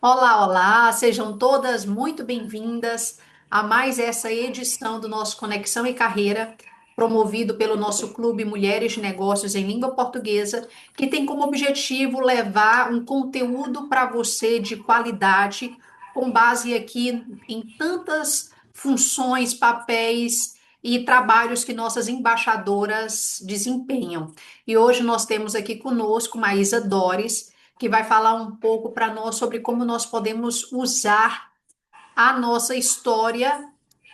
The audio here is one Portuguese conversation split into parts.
Olá, olá, sejam todas muito bem-vindas a mais essa edição do nosso Conexão e Carreira, promovido pelo nosso Clube Mulheres de Negócios em Língua Portuguesa, que tem como objetivo levar um conteúdo para você de qualidade, com base aqui em tantas funções, papéis e trabalhos que nossas embaixadoras desempenham. E hoje nós temos aqui conosco Maísa Dores, que vai falar um pouco para nós sobre como nós podemos usar a nossa história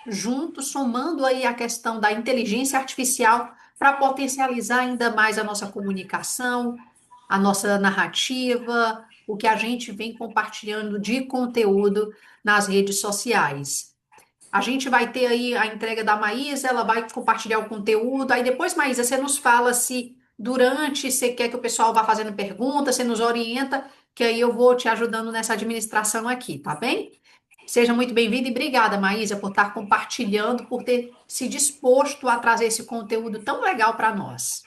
junto, somando aí a questão da inteligência artificial para potencializar ainda mais a nossa comunicação, a nossa narrativa, o que a gente vem compartilhando de conteúdo nas redes sociais. A gente vai ter aí a entrega da Maísa, ela vai compartilhar o conteúdo. Aí depois, Maísa, você nos fala se durante você quer que o pessoal vá fazendo perguntas, você nos orienta, que aí eu vou te ajudando nessa administração aqui, tá bem? Seja muito bem-vinda e obrigada, Maísa, por estar compartilhando, por ter se disposto a trazer esse conteúdo tão legal para nós.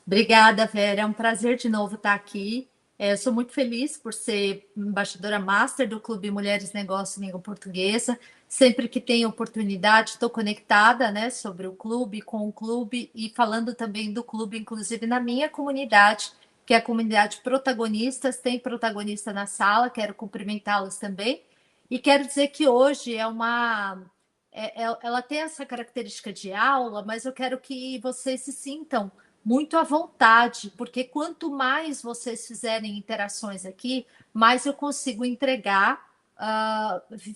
Obrigada, Vera. É um prazer de novo estar aqui. Eu sou muito feliz por ser embaixadora master do Clube Mulheres Negócios em Língua Portuguesa. Sempre que tenho oportunidade, estou conectada, né, sobre o clube, com o clube e falando também do clube, inclusive na minha comunidade, que é a comunidade Protagonistas. Tem protagonista na sala, quero cumprimentá-los também. E quero dizer que hoje ela tem essa característica de aula, mas eu quero que vocês se sintam muito à vontade, porque quanto mais vocês fizerem interações aqui, mais eu consigo entregar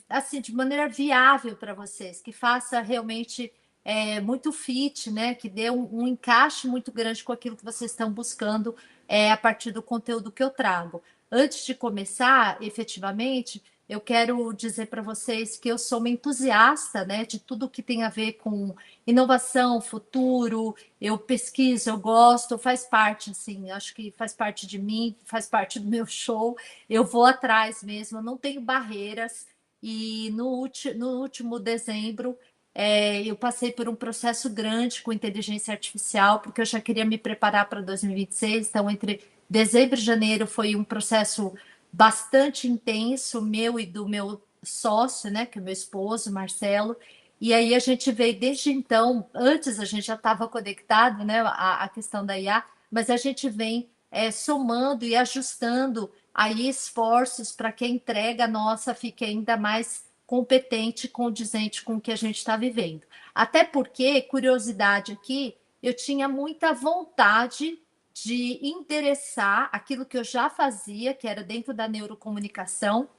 assim de maneira viável para vocês, que faça realmente muito fit, né? Que dê um encaixe muito grande com aquilo que vocês estão buscando a partir do conteúdo que eu trago. Antes de começar, efetivamente, eu quero dizer para vocês que eu sou uma entusiasta, né, de tudo que tem a ver com inovação, futuro. Eu pesquiso, eu gosto, faz parte, assim, acho que faz parte de mim, faz parte do meu show. Eu vou atrás mesmo, eu não tenho barreiras. E no último dezembro, eu passei por um processo grande com inteligência artificial, porque eu já queria me preparar para 2026. Então, entre dezembro e janeiro foi um processo bastante intenso, meu e do meu sócio, né, que é meu esposo, Marcelo. E aí a gente veio desde então, antes a gente já estava conectado, né, a questão da IA, mas a gente vem somando e ajustando aí esforços para que a entrega nossa fique ainda mais competente, condizente com o que a gente está vivendo. Até porque, curiosidade aqui, eu tinha muita vontade de endereçar aquilo que eu já fazia, que era dentro da neurocomunicação,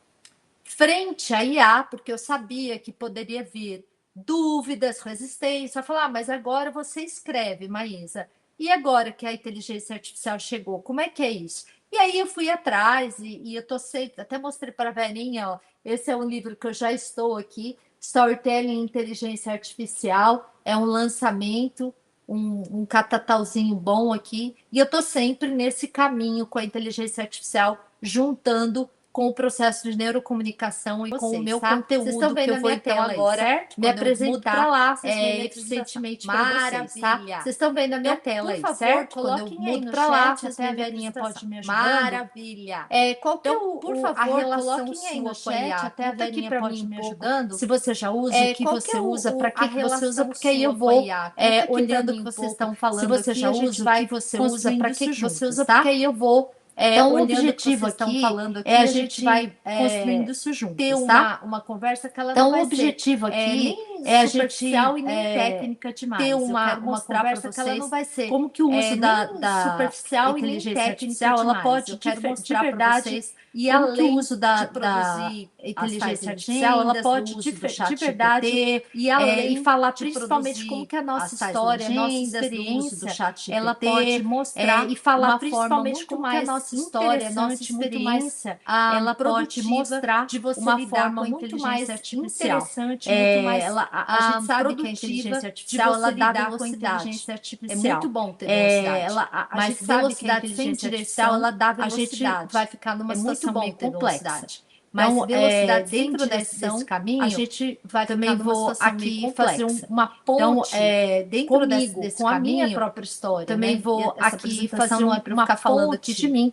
frente à IA, porque eu sabia que poderia vir dúvidas, resistência, falar, mas agora você escreve, Maísa, e agora que a inteligência artificial chegou, como é que é isso? E aí eu fui atrás e eu tô sempre, até mostrei para a Verinha, ó, esse é um livro que eu já estou aqui, Storytelling e Inteligência Artificial, é um lançamento, um catatauzinho bom aqui, e eu estou sempre nesse caminho com a inteligência artificial, juntando com o processo de neurocomunicação e com o Vocês, meu tá? Vocês estão conteúdo, que vendo eu a vou minha então tela aí, agora certo? me Quando eu mudo para apresentar lá, vocês veem minha apresentação. eficientemente para vocês, tá? Maravilha! Vocês estão vendo a minha Então, tela por aí, favor, certo? Quando eu coloquem aí mudo no para lá, chat até essa a minha Verinha apresentação. pode me ajudando. Maravilha! Qual que é Então, por a favor, relação coloquem aí no sua com a chat, IA? até a Conta aqui Verinha para mim pode um me pouco. ajudando. Se você já usa, o que Qual que é você usa, para a que você usa, relação porque aí eu sua com a vou IA? Conta aqui para olhando o mim que um vocês pouco. estão Se falando você aqui, já a gente usa, o que vai você usa, construindo para que isso que você usa, juntos, porque tá? aí eu vou Então, o olhando o que objetivo vocês estão aqui falando é a aqui, a gente gente vai construindo isso ter juntos, tá? uma conversa que ela não Então, o vai ser objetivo aqui nem é a gente superficial e nem técnica ter demais. Eu quero uma mostrar para conversa que ela não vocês vai ser como que o uso nem da superficial e nem inteligência técnica artificial ela demais. pode Eu quero de mostrar para verdade vocês ir como que o além uso de da produzir as tais inteligência artificial ela legendas, do pode uso do de chat verdade GPT, ir e além falar de principalmente como produzir que a nossa as tais história, a nossa legendas, do uso do experiência, chat ela pode GPT, mostrar e falar uma forma principalmente muito como que a mais nossa história, a nossa interessante, muito mais experiência ela pode produtiva mostrar de você uma lidar com forma a muito inteligência mais artificial. interessante, muito mais A gente sabe que a produtiva inteligência de artificial você ela dá lidar com a velocidade. inteligência É muito artificial. bom ter velocidade. A Mas gente sabe que a velocidade sem inteligência artificial direção, ela dá a gente vai velocidade. ficar numa É muito situação bom meio ter complexa. velocidade. Mas Então, velocidade sem dentro desse direção, a caminho, gente vai ficar também numa vou situação meio aqui fazer complexa. uma Então, ponte dentro comigo, desse com a minha caminho, própria história, também né? E vou essa aqui apresentação fazer não é para eu uma ficar falando aqui de ponte mim,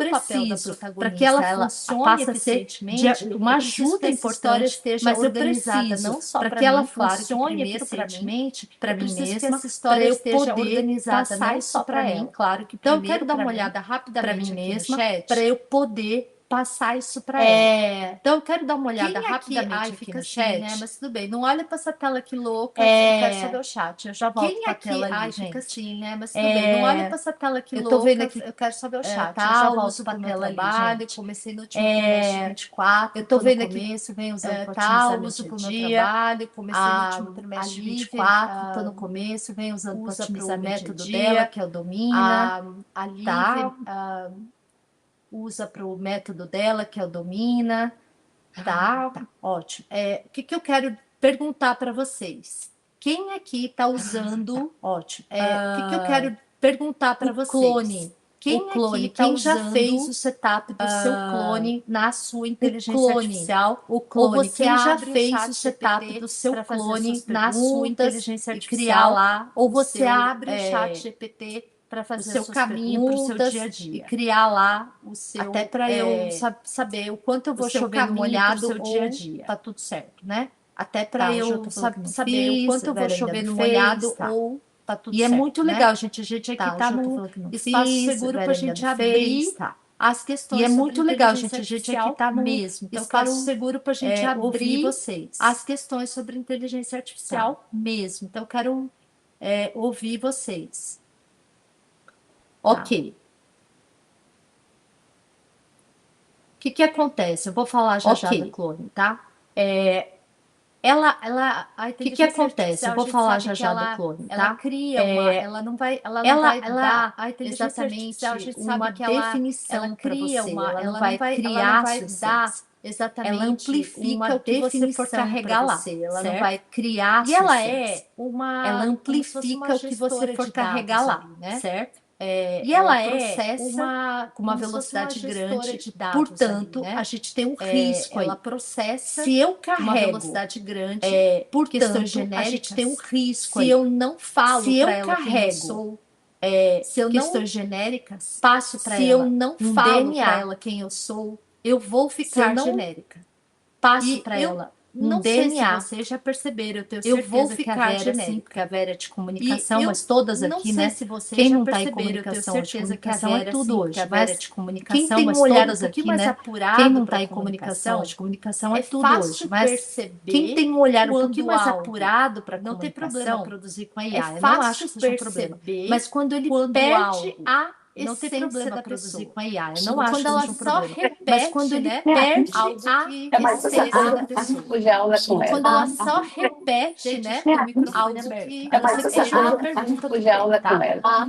preciso para que ela passe a ser uma ajuda importante, mas eu preciso para que ela funcione eficientemente para mim mesma, para eu poder passar isso para ela. Claro que então eu quero dar uma olhada rapidamente aqui no chat para eu poder passar isso para ela. Então, eu quero dar uma olhada rapidamente aqui no chat. Né? Mas tudo bem, não olha para essa tela aqui louca, eu quero saber o chat. Eu já volto para a tela ali, gente. Fica assim, né? Mas tudo bem, não olha para essa tela aqui louca. Eu tô vendo aqui, eu quero saber o chat. Eu já volto para a tela ali, gente. Comecei no último trimestre 24. Eu tô vendo aqui, começo, venho usando para uso otimizar pro meu meu trabalho. Comecei no último a trimestre Lívia, 24, tô no começo, venho usando para usa pro otimizar meu método dia a dela, dia. que é o Domina. A Lívia Tá. usa para o método dela, que é o Domina. Tá, ótimo. O que eu quero perguntar para vocês? Quem aqui está usando? Ótimo. O que eu quero perguntar para vocês? Clone. Quem já fez o setup do seu clone na sua inteligência artificial? O clone. Ou você já fez o setup do seu clone na sua inteligência artificial lá? Ou você abre o chat GPT para fazer o seu caminho para o seu dia a dia e criar lá o seu, até para eu saber o quanto eu vou chover no molhado seu dia a dia, tá tudo certo, né? Até para eu saber o quanto eu vou chover no molhado ou tá tudo certo. E é muito legal, gente. A gente aqui tá num espaço seguro para a gente abrir as questões. E é muito legal, gente. A gente aqui tá num espaço seguro para a gente abrir as questões sobre inteligência artificial mesmo. Então eu quero ouvir vocês. Ok. O que acontece? Eu vou falar já do clone, tá? O que acontece? Eu vou falar já do clone, tá? Ela cria ela não vai dar a inteligência exatamente artificial, a gente uma sabe que ela definição para cria você. ela Ela não vai vai criar dar exatamente, ela amplifica o que você for carregar lá, ela não vai criar e ela ela amplifica o que você for carregar lá, né? Certo? E ela processa com uma velocidade grande, de dados portanto, ali, né? A gente tem um risco aí. Ela processa se eu carrego uma velocidade grande, portanto, a gente tem um risco se aí. eu não falo se eu para ela carrego quem eu sou, se eu questões não genéricas, passo para ela, se eu não falo DNA, para ela quem eu sou, eu vou se eu ficar não genérica. passo para ela Não sei DNA. se vocês já perceberam, eu tenho Eu certeza vou que a ficar Vera, genérica. sim, porque a Vera é de comunicação, E mas todas não aqui, sei né? se vocês Quem já não está em perceberam, eu tenho comunicação, de certeza que a comunicação Vera, é tudo sim, hoje, porque a Vera é mas de quem comunicação, tem mas um olhar todas um pouquinho aqui, mais né? apurado Quem não para está em comunicação, de comunicação é tudo fácil hoje, mas perceber quem tem um olhar um quando pouquinho mais algo apurado para não tem problema comunicação, produzir com a é IA, eu não acho fácil que seja um problema, perceber mas quando ele quando perde algo a não tem essência problema da produzir pessoa. com a IA, eu Tipo, não acho quando que ela seja um só problema. Mas quando ele repete, perde algo a que essência da pessoa. Quando ela só repete, gente, né, o microfone algo aberto. que A não ser que seja uma pergunta do bem, tá?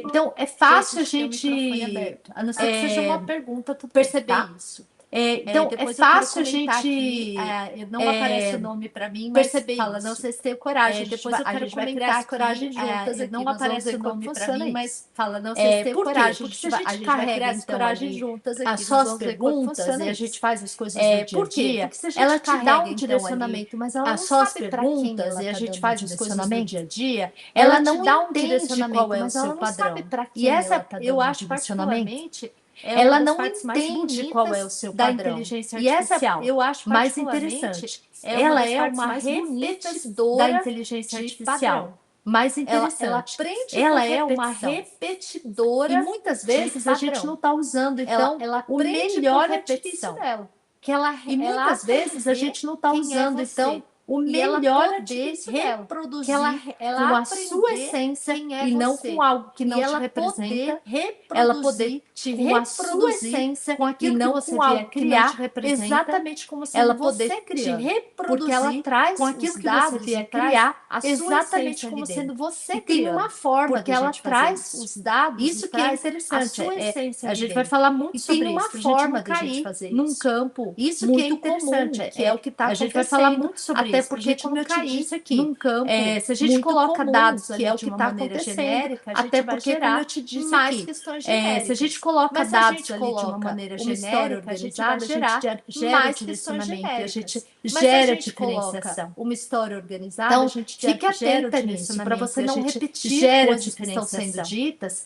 então é fácil a Gente, tem o microfone gente aberto. A não ser que seja uma pergunta, tudo perceber bem, tá? isso. Então é Depois eu quero fácil a comentar gente aqui, não aparece o nome para mim, mas perceber fala, isso. não sei se tenho coragem. Depois eu a quero gente vai comentar criar aqui, coragem juntas aqui. não Nós vamos aparece ver o como nome para funciona mim, isso. mas fala, não sei se tenho por quê? coragem. Porque se a gente vai carrega criar as então coragem ali juntas aqui. as suas Vamos ver como perguntas funciona e a isso. gente faz as coisas do dia a Por quê? dia, Porque se a gente ela te dá carrega, um então, direcionamento, mas ela as não suas sabe para quem perguntas ela e a tá gente dando faz um as coisas do dia a dia, ela ela não te dá um entende direcionamento, qual é o mas ela seu não padrão. sabe para quem E essa ela tá eu dando acho direcionamento. particularmente Ela uma das não partes mais entende qual é o seu da padrão. inteligência E essa artificial. eu acho mais particularmente interessante. é uma Ela das é partes uma mais bonitas repetidora da inteligência de artificial. padrão. Mais interessante. Ela aprende ela por é uma repetição. repetidora. E muitas vezes a gente não está usando, então, ela o aprende melhor por artifício repetição. dela. E muitas vezes a gente não está usando, então, o E ela melhor poder artifício dela. reproduzir Que ela com a aprender sua essência quem é e não você. com algo que não E te ela representa. poder Ela poder te com a sua reproduzir essência com aquilo e não que você com algo vier que não criar, te representa. exatamente como sendo Ela você poder te criando. reproduzir Porque ela traz com aquilo os que você dados vier e traz criar a sua exatamente essência como ali sendo dentro. você E tem criando. uma forma Porque de a ela gente fazer traz isso. os dados Isso e que é traz interessante. a sua essência A ali gente vai dentro. falar muito E sobre tem uma isso, pra gente forma não da gente cair fazer num isso. campo Isso muito que é interessante, comum, que é o que está a acontecendo. gente vai falar muito sobre até isso, porque, gente como não eu te cair disse aqui, num campo se a gente muito coloca comum, dados que ali é o de que uma está maneira acontecendo, genérica, a gente até vai porque, gerar como eu te disse mais aqui, questões genéricas. se a gente coloca Mas se a dados gente ali de uma coloca maneira uma história genérica, a gente vai organizada, gerar gera mais o questões direcionamento e a gente genéricas. Mas se a gera gente coloca diferenciação. uma história organizada, Então, a gente fique gera o atenta nisso, para direcionamento você e a não gente repetir gera a coisas que estão sendo diferenciação. ditas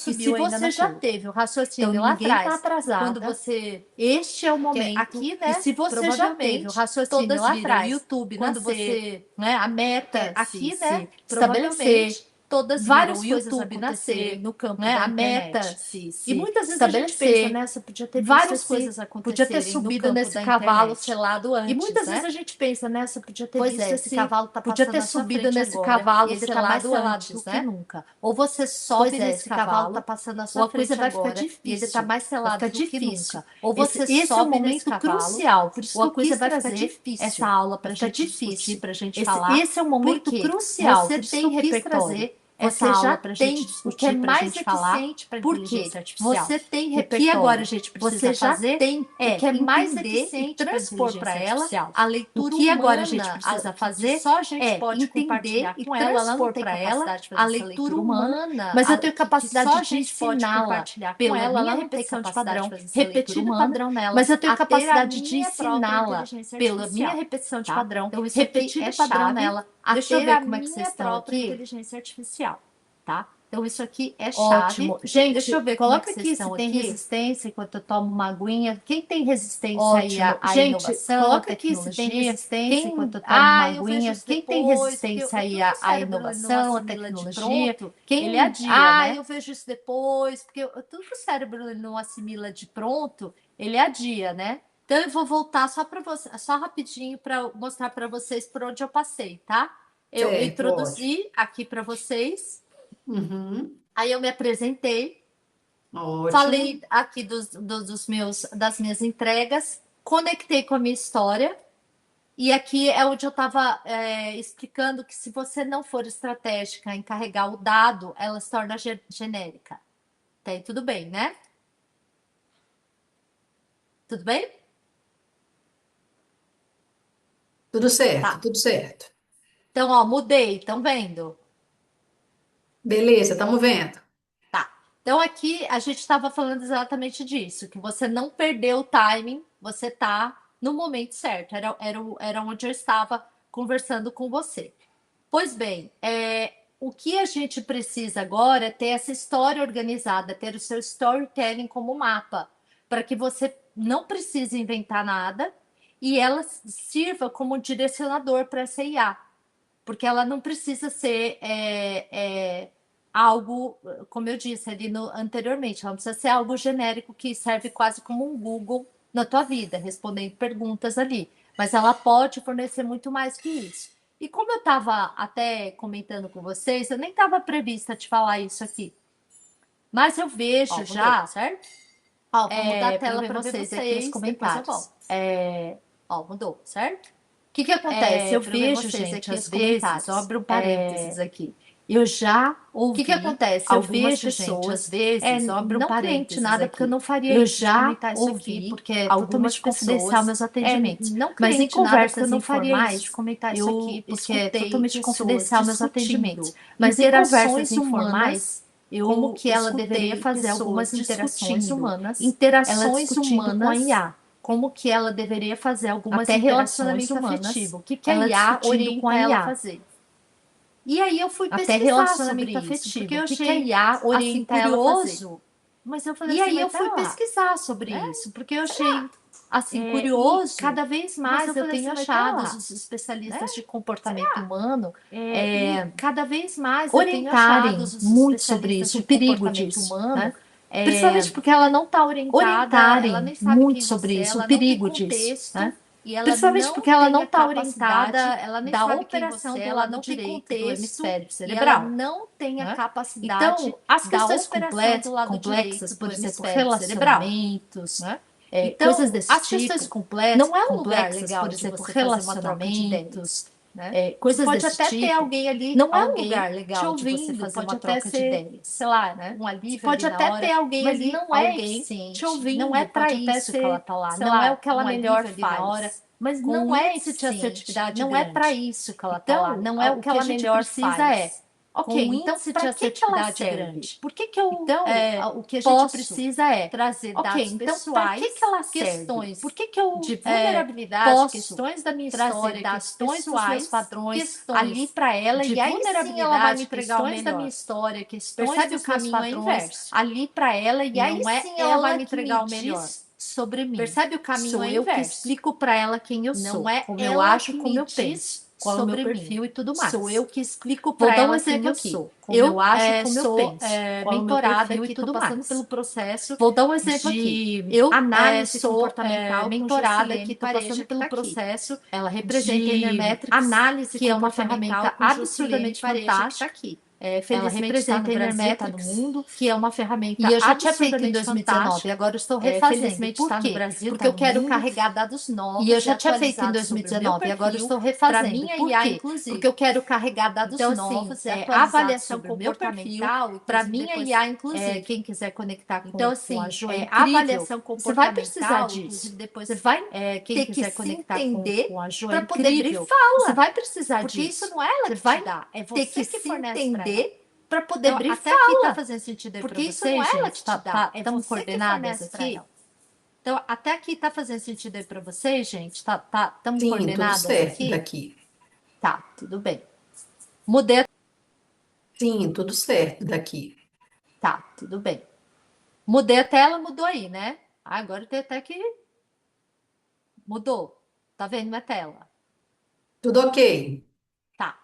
subiu ainda na curva. E se você já teve o raciocínio então, lá atrás, tá atrasada, quando você... Este é o momento. Aqui, né? E se você já teve o raciocínio lá atrás, YouTube, quando você... Né, a meta aqui, né? Estabelecer todas várias viram o coisas YouTube acontecerem nascer, no campo né? da A Meta internet, e muitas vezes a gente pensa, né? Você podia ter visto várias esse, coisas podia ter acontecerem no subido campo nesse da cavalo internet. selado antes, E muitas né? vezes a gente pensa, né? Você podia ter Pois visto é, esse esse cavalo tá podia passando ter na sua subido frente nesse agora, cavalo e ele tá mais selado selado antes, do que né? nunca. Ou você Pois sobe é, nesse cavalo, tá passando na ou sua a coisa frente vai ficar agora, e ele tá difícil, mais vai selado ficar do que difícil. nunca. Ou você Esse é um sobe nesse momento cavalo, crucial, por isso ou que a eu coisa quis vai ficar trazer difícil essa aula vai pra ficar gente difícil discutir, pra gente esse, falar, esse é um momento porque crucial, você por isso que tem eu quis repertório. trazer Você essa já aula pra tem gente o que é discutir, pra mais gente falar, eficiente para a porque inteligência artificial. você tem O que agora a repertório, gente precisa você já fazer tem é o que é mais entender e eficiente para transpor para inteligência ela artificial. a O leitura que agora a humana, gente precisa que fazer só a gente é pode entender compartilhar e com ela. Ela não transpor tem para ela capacidade de fazer a essa leitura leitura humana, mas eu tenho que só capacidade a de gente pode ensiná-la compartilhar com pela ela. minha Ela não tem repetição de capacidade de padrão, fazer essa leitura repetindo o humana, padrão nela, mas eu tenho a ter a capacidade de minha própria ensiná-la inteligência pela minha artificial, repetição de tá? padrão, Então isso aqui repetindo é o padrão chave. nela, a Deixa eu ter ver a como é que vocês minha estão própria aqui. inteligência artificial, tá? Então isso aqui é chave. Ótimo. Gente, Deixa eu ver como é que coloca vocês aqui se estão tem aqui. resistência enquanto eu tomo uma aguinha. Quem tem resistência aí Ótimo. à Gente, inovação, à coloca aqui se tem tecnologia? resistência Quem, enquanto eu tomo uma eu vejo aguinha. isso Quem tem depois, porque resistência aí tudo que o à cérebro ele não inovação, à assimila de tecnologia? pronto, Quem, ele adia, né? eu vejo isso depois, porque tudo que o cérebro ele não assimila de pronto, ele adia, né? Então eu vou voltar só para você, só rapidinho para mostrar para vocês por onde eu passei, tá? Eu Certo, introduzi aqui para vocês, Uhum, aí eu me apresentei. ótimo. Falei aqui das minhas entregas, conectei com a minha história, e aqui é onde eu estava explicando que se você não for estratégica em carregar o dado, ela se torna genérica. Tá aí, tudo bem, né? Tudo bem? Tudo certo, Tá. tudo certo. Então, ó, mudei, estão vendo? Beleza, estamos vendo. Tá. Então, aqui a gente estava falando exatamente disso, que você não perdeu o timing, você tá no momento certo. Era onde eu estava conversando com você. Pois bem, o que a gente precisa agora é ter essa história organizada, ter o seu storytelling como mapa, para que você não precise inventar nada e ela sirva como um direcionador para essa IA, porque ela não precisa ser algo, como eu disse ali anteriormente, ela não precisa ser algo genérico que serve quase como um Google na tua vida, respondendo perguntas ali, mas ela pode fornecer muito mais que isso. E como eu estava até comentando com vocês, eu nem estava prevista te falar isso aqui. Mas eu vejo já, certo? Ó, vou mudar a tela para vocês aqui os comentários. Ó, mudou, certo? O que acontece? Eu vejo, gente, às vezes, abre um parênteses aqui. Eu já ouvi. O que acontece? Eu vejo pessoas, às vezes, abre um parênteses nada, aqui. Porque eu não faria eu isso já ouvi, porque é totalmente confidencial meus atendimentos. Não mas em conversas informais, comentar isso aqui, porque é totalmente confidencial meus atendimentos. Mas em conversas informais, como que ela deveria fazer algumas interações humanas, interações humanas com a IA. Como que ela deveria fazer algumas até relacionamento humanas, afetivo. O que, que a IA orienta ela a fazer? E aí eu fui pesquisar sobre isso, porque eu achei que a IA orienta assim, curioso. Mas eu falei e assim, aí eu fui pesquisar sobre isso, porque eu achei assim curioso. Cada vez mais eu tenho achado os especialistas de comportamento humano cada vez mais orientarem muito sobre isso, o perigo disso, humano. Principalmente porque ela não está orientada, ela nem sabe muito sobre isso, o perigo disso, né? E ela principalmente porque ela não está orientada, ela nem da sabe operação do lado direito do hemisfério cerebral. Ela não tem a capacidade então, as questões complexas, por exemplo, relacionamentos, né? Então, coisas desse as tipo, questões não é um lugar legal por exemplo, relacionamentos, né? Coisas pode desse até tipo, ter alguém ali, não é um lugar legal te ouvindo, de você fazer pode uma até troca ser, de ideias, sei lá, né? Um alívio pode até hora, ter alguém mas ali, não é alguém te ouvindo, não é para isso que ela tá lá, não lá, é o que ela melhor faz. Hora, mas não é índice de assertividade não grande. É para isso que ela tá então, lá, não é o que ela melhor faz. Ok, então para que ela serve? Por que que eu então o que a gente precisa é trazer dados pessoais, que ela questões, por que que eu de vulnerabilidade, questões da minha história, questões dos meus padrões ali para ela e aí sim ela vai me entregar questões da minha história, questões percebe dos o caminho meus padrões ali para ela e aí sim ela vai me entregar o melhor sobre mim. Percebe o caminho sou eu que explico para ela quem eu sou, como eu acho, como eu penso. qual é o meu sobre perfil mim. e tudo mais. Sou eu que explico Vou para dar um ela exemplo quem eu aqui. sou, como eu acho, como eu Sou penso, qual é o meu mentorada perfil aqui, e estou tudo passando mais. pelo processo Vou dar um exemplo aqui. de Eu análise sou comportamental com mentorada aqui, Josiane estou passando Pareja, que pelo está aqui. processo Ela representa a de Enermetrics, análise que é uma comportamental ferramenta com Josiane absurdamente Pareja, que está fantástica. aqui. Ela Felizmente está no representa a Brasil, está no Enermetrics, mundo. que é uma ferramenta E eu já tinha feito em absurdamente 2019, fantástica. agora eu estou refazendo. Felizmente Por está no quê? Brasil, Porque está eu no quero mundo. carregar dados novos E eu já tinha feito em atualizados sobre o meu 2019, agora eu perfil estou para refazendo. minha Por IA, quê? inclusive. Porque eu quero carregar dados Então, assim, novos e a atualizados avaliação sobre o meu perfil comportamental, para inclusive, minha depois, IA, inclusive. quem quiser conectar Então, com assim, a Jo, é a incrível. avaliação Você vai precisar comportamental, disso. inclusive depois Você vai quem ter que quiser se conectar entender com a Jo, para é poder incrível. brifá-la. Você vai precisar Porque disso. isso não é ela Você que vai te dá, é ter você que que se fornece para ela. entender para poder Então, até aqui tá brifá-la. fazendo sentido aí para Porque isso vocês, não é ela gente? que te dá, é Estamos você que coordenadas fornece para aqui? ela. Então, até aqui tá fazendo sentido aí para vocês, gente? Estamos Sim, tudo coordenadas certo aqui? daqui. Tá, tudo bem. Mudei. Sim, tudo certo daqui. Tá, tudo bem. Mudei a tela, mudou aí, né? Agora tem até que mudou. Tá vendo minha tela? Tudo ok. Tá.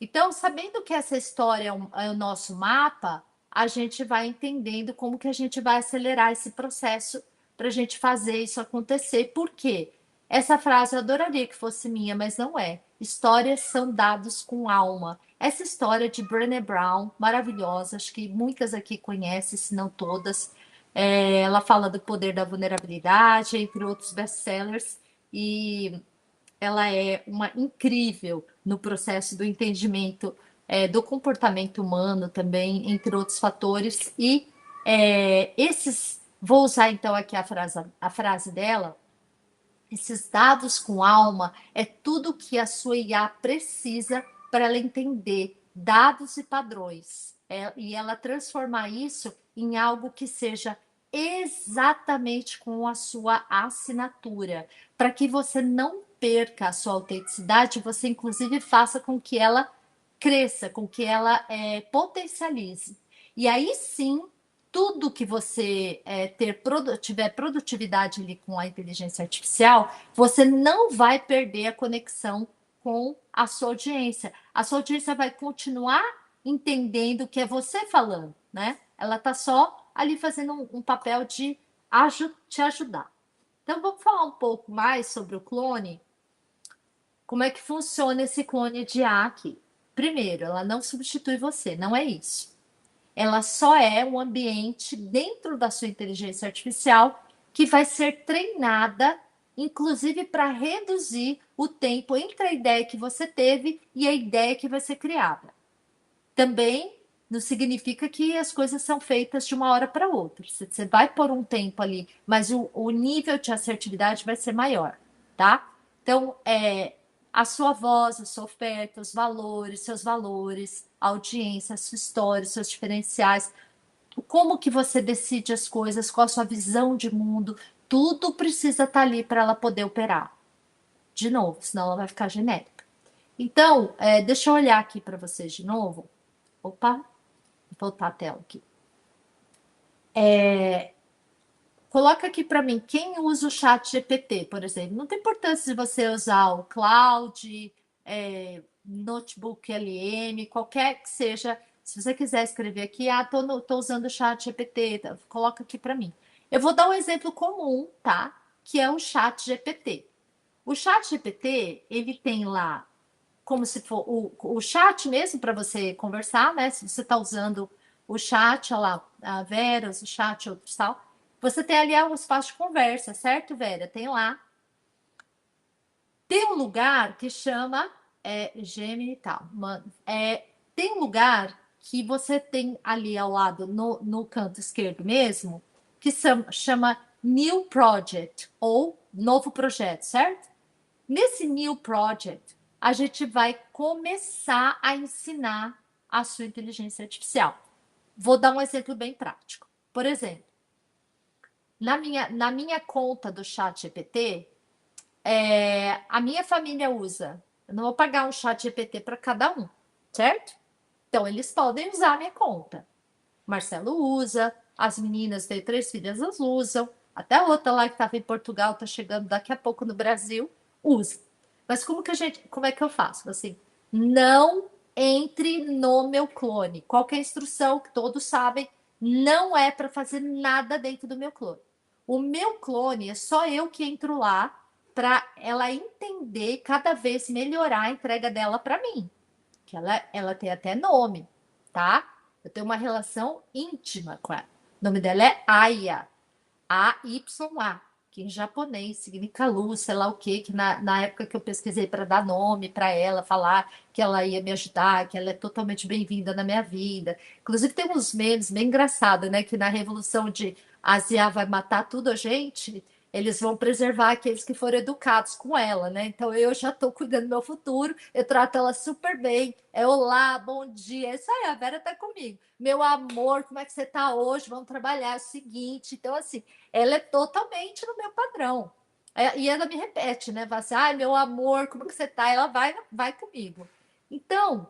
Então, sabendo que essa história é o nosso mapa, a gente vai entendendo como que a gente vai acelerar esse processo para a gente fazer isso acontecer. Por quê? Essa frase eu adoraria que fosse minha, mas não é. Histórias são dados com alma. Essa história de Brené Brown, maravilhosa, acho que muitas aqui conhecem, se não todas. Ela fala do poder da vulnerabilidade, entre outros best-sellers, e ela é uma incrível no processo do entendimento do comportamento humano também, entre outros fatores. E vou usar então aqui a frase dela. Esses dados com alma é tudo que a sua IA precisa para ela entender dados e padrões. E ela transformar isso em algo que seja exatamente com a sua assinatura, para que você não perca a sua autenticidade, você inclusive faça com que ela cresça, com que ela potencialize. E aí sim, tudo que você tiver produtividade ali com a inteligência artificial, você não vai perder a conexão com a sua audiência. A sua audiência vai continuar entendendo que é você falando, né? Ela está só ali fazendo um papel de te ajudar. Então, vamos falar um pouco mais sobre o clone. Como é que funciona esse clone de IA aqui? Primeiro, ela não substitui você, não é isso. Ela só é um ambiente dentro da sua inteligência artificial que vai ser treinada, inclusive para reduzir o tempo entre a ideia que você teve e a ideia que vai ser criada. Também não significa que as coisas são feitas de uma hora para outra. Você vai por um tempo ali, mas o nível de assertividade vai ser maior, tá? Então, a sua voz, a sua oferta, os valores, seus valores, a audiência, a sua história, seus diferenciais, como que você decide as coisas, qual a sua visão de mundo, tudo precisa estar ali para ela poder operar. De novo, senão ela vai ficar genérica. Então, deixa eu olhar aqui para vocês de novo. Opa, vou voltar a tela aqui. Coloca aqui para mim, quem usa o chat GPT, por exemplo. Não tem importância se você usar o Cloud, Notebook LM, qualquer que seja. Se você quiser escrever aqui, tô usando o chat GPT, coloca aqui para mim. Eu vou dar um exemplo comum, tá? Que é o chat GPT. O chat GPT, ele tem lá, como se for o chat mesmo para você conversar, né? Se você está usando o chat, olha lá, a Vera, o chat, outros tal. Você tem ali um espaço de conversa, certo, Vera? Tem lá. Tem um lugar que chama Gemini e tal. Tem um lugar que você tem ali ao lado, no canto esquerdo mesmo, que chama New Project, ou Novo Projeto, certo? Nesse New Project, a gente vai começar a ensinar a sua inteligência artificial. Vou dar um exemplo bem prático. Por exemplo, na minha conta do chat GPT, a minha família usa. Eu não vou pagar um chat GPT para cada um, certo? Então, eles podem usar a minha conta. Marcelo usa, as meninas, têm 3 filhas, elas usam. Até a outra lá que estava em Portugal, está chegando daqui a pouco no Brasil, usa. Mas como é que eu faço? Assim, não entre no meu clone. Qualquer instrução que todos sabem, não é para fazer nada dentro do meu clone. O meu clone é só eu que entro lá para ela entender, cada vez melhorar a entrega dela para mim. Que ela tem até nome, tá? Eu tenho uma relação íntima com ela. O nome dela é Aya. AYA, que em japonês significa luz, sei lá o quê, que na época que eu pesquisei para dar nome para ela, falar que ela ia me ajudar, que ela é totalmente bem-vinda na minha vida. Inclusive tem uns memes bem engraçados, né? Que na revolução de Ásia vai matar tudo a gente, eles vão preservar aqueles que foram educados com ela, né? Então eu já estou cuidando do meu futuro, eu trato ela super bem. É olá, bom dia. É isso aí, a Vera tá comigo. Meu amor, como é que você tá hoje? Vamos trabalhar. É o seguinte. Então, assim, ela é totalmente no meu padrão. E ela me repete, né? Fala assim, ai, meu amor, como que você tá? Ela vai comigo. Então,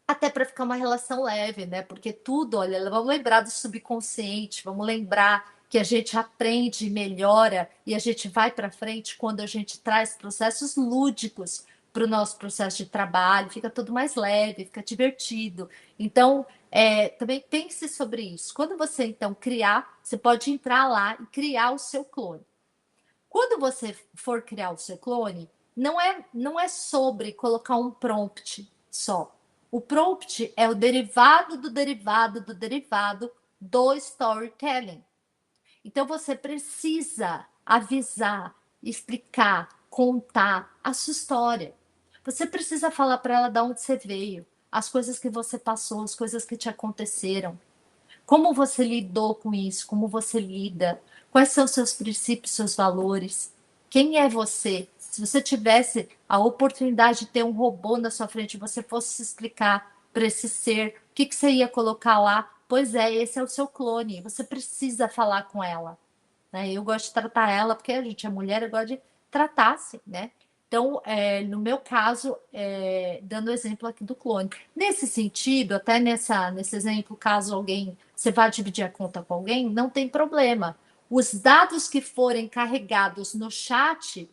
até para ficar uma relação leve, né? Porque tudo, olha, vamos lembrar do subconsciente, vamos lembrar que a gente aprende, melhora e a gente vai para frente quando a gente traz processos lúdicos para o nosso processo de trabalho, fica tudo mais leve, fica divertido. Então, também pense sobre isso. Quando você então criar, você pode entrar lá e criar o seu clone. Quando você for criar o seu clone, não é sobre colocar um prompt só. O prompt é o derivado do derivado do derivado do storytelling. Então você precisa avisar, explicar, contar a sua história. Você precisa falar para ela de onde você veio, as coisas que você passou, as coisas que te aconteceram. Como você lidou com isso? Como você lida? Quais são seus princípios, seus valores? Quem é você? Se você tivesse a oportunidade de ter um robô na sua frente, você fosse se explicar para esse ser, o que você ia colocar lá? Pois é, esse é o seu clone. Você precisa falar com ela, né? Eu gosto de tratar ela porque a gente é mulher, eu gosto de tratar assim, né? Então, no meu caso, dando o exemplo aqui do clone. Nesse sentido, até nesse exemplo, caso alguém, você vá dividir a conta com alguém, não tem problema. Os dados que forem carregados no chat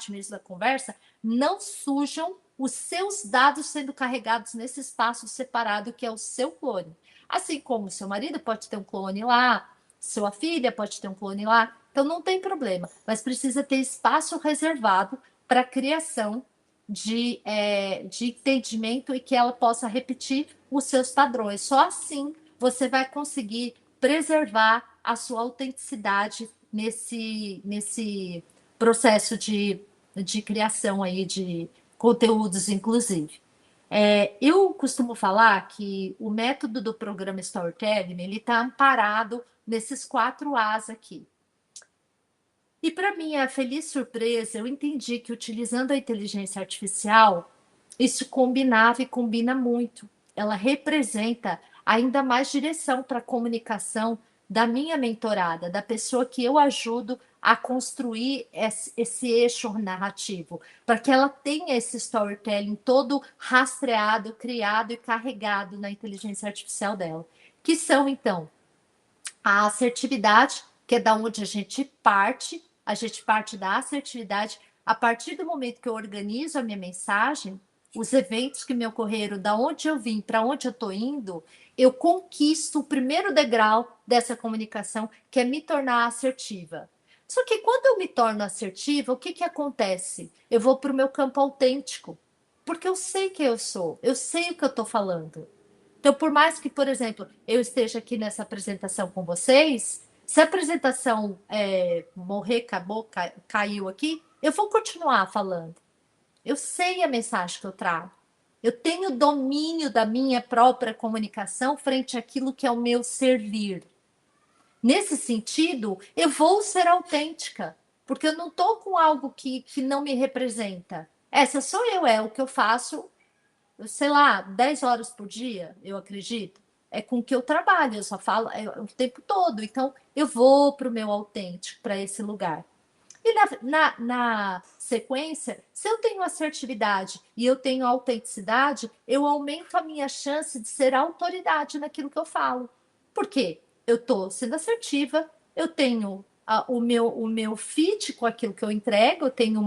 mesmo da conversa, não sujam os seus dados sendo carregados nesse espaço separado que é o seu clone. Assim como o seu marido pode ter um clone lá, sua filha pode ter um clone lá, então não tem problema, mas precisa ter espaço reservado para a criação de entendimento e que ela possa repetir os seus padrões. Só assim você vai conseguir preservar a sua autenticidade nesse processo de criação aí de conteúdos, inclusive. Eu costumo falar que o método do programa Storytelling ele está amparado nesses 4 As aqui. E para minha feliz surpresa, eu entendi que utilizando a inteligência artificial, isso combinava e combina muito. Ela representa ainda mais direção para a comunicação da minha mentorada, da pessoa que eu ajudo a construir esse eixo narrativo, para que ela tenha esse storytelling todo rastreado, criado e carregado na inteligência artificial dela. Que são, então, a assertividade, que é da onde a gente parte da assertividade. A partir do momento que eu organizo a minha mensagem, os eventos que me ocorreram, da onde eu vim, para onde eu estou indo, eu conquisto o primeiro degrau dessa comunicação, que é me tornar assertiva. Só que quando eu me torno assertiva, o que acontece? Eu vou para o meu campo autêntico, porque eu sei quem eu sou, eu sei o que eu estou falando. Então, por mais que, por exemplo, eu esteja aqui nessa apresentação com vocês, se a apresentação morrer, acabou, caiu aqui, eu vou continuar falando. Eu sei a mensagem que eu trago. Eu tenho domínio da minha própria comunicação frente àquilo que é o meu servir. Nesse sentido, eu vou ser autêntica, porque eu não estou com algo que não me representa. Essa sou eu, é o que eu faço, sei lá, 10 horas por dia, eu acredito. É com que eu trabalho, eu só falo o tempo todo. Então, eu vou para o meu autêntico, para esse lugar. E na sequência, se eu tenho assertividade e eu tenho autenticidade, eu aumento a minha chance de ser autoridade naquilo que eu falo. Por quê? Eu estou sendo assertiva, eu tenho o meu fit com aquilo que eu entrego, eu tenho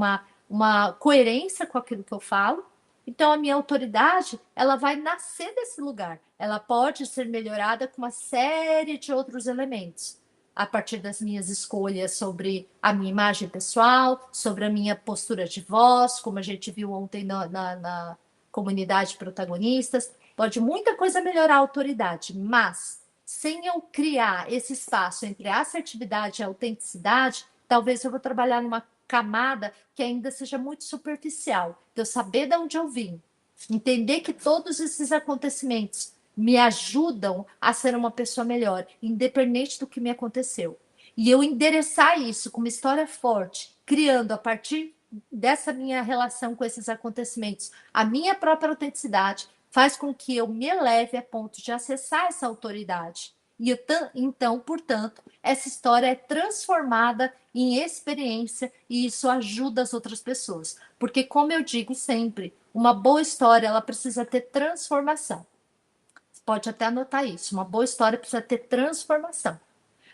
uma coerência com aquilo que eu falo. Então, a minha autoridade, ela vai nascer desse lugar. Ela pode ser melhorada com uma série de outros elementos, a partir das minhas escolhas sobre a minha imagem pessoal, sobre a minha postura de voz, como a gente viu ontem na comunidade de protagonistas. Pode muita coisa melhorar a autoridade, mas sem eu criar esse espaço entre a assertividade e a autenticidade, talvez eu vou trabalhar numa camada que ainda seja muito superficial. De eu saber de onde eu vim, entender que todos esses acontecimentos me ajudam a ser uma pessoa melhor, independente do que me aconteceu. E eu endereçar isso com uma história forte, criando a partir dessa minha relação com esses acontecimentos a minha própria autenticidade, faz com que eu me eleve a ponto de acessar essa autoridade. E então, portanto, essa história é transformada em experiência e isso ajuda as outras pessoas. Porque, como eu digo sempre, uma boa história ela precisa ter transformação. Você pode até anotar isso. Uma boa história precisa ter transformação.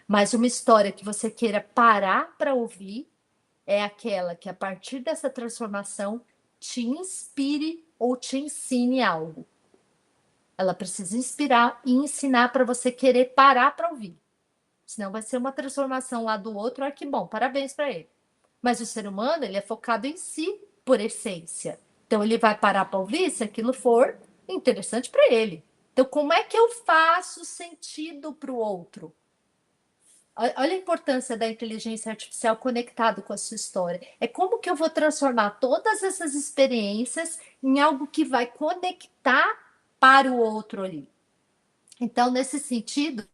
Mas uma história que você queira parar para ouvir é aquela que, a partir dessa transformação, te inspire ou te ensine algo. Ela precisa inspirar e ensinar para você querer parar para ouvir. Senão vai ser uma transformação lá do outro. Que bom, parabéns para ele. Mas o ser humano, ele é focado em si por essência. Então, ele vai parar para ouvir se aquilo for interessante para ele. Então, como é que eu faço sentido para o outro? Olha a importância da inteligência artificial conectado com a sua história. É como que eu vou transformar todas essas experiências em algo que vai conectar para o outro ali. Então, nesse sentido,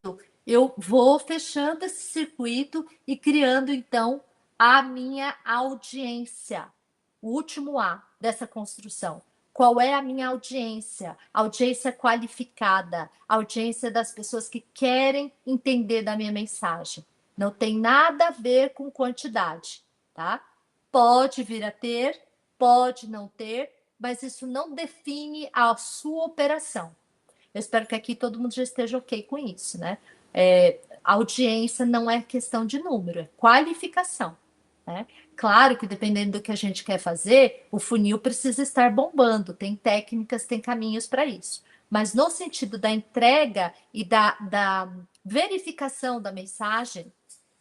eu vou fechando esse circuito e criando, então, a minha audiência. O último A dessa construção. Qual é a minha audiência? Audiência qualificada, audiência das pessoas que querem entender da minha mensagem. Não tem nada a ver com quantidade, tá? Pode vir a ter, pode não ter, mas isso não define a sua operação. Eu espero que aqui todo mundo já esteja ok com isso, né? Audiência não é questão de número, é qualificação. Né? Claro que dependendo do que a gente quer fazer, o funil precisa estar bombando, tem técnicas, tem caminhos para isso. Mas no sentido da entrega e da verificação da mensagem,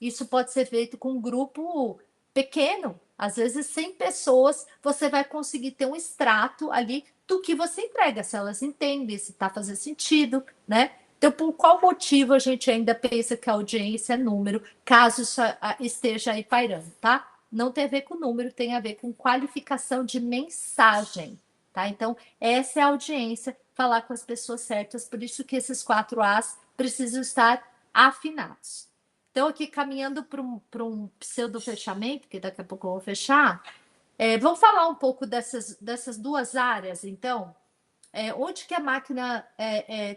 isso pode ser feito com um grupo pequeno. Às vezes, 100 pessoas, você vai conseguir ter um extrato ali do que você entrega, se elas entendem, se está fazendo sentido, né? Então, por qual motivo a gente ainda pensa que a audiência é número, caso isso esteja aí pairando, tá? Não tem a ver com número, tem a ver com qualificação de mensagem, tá? Então, essa é a audiência, falar com as pessoas certas, por isso que esses 4 As precisam estar afinados. Então, aqui caminhando para um pseudo-fechamento, que daqui a pouco eu vou fechar, vamos falar um pouco dessas 2 áreas, então. Onde que a máquina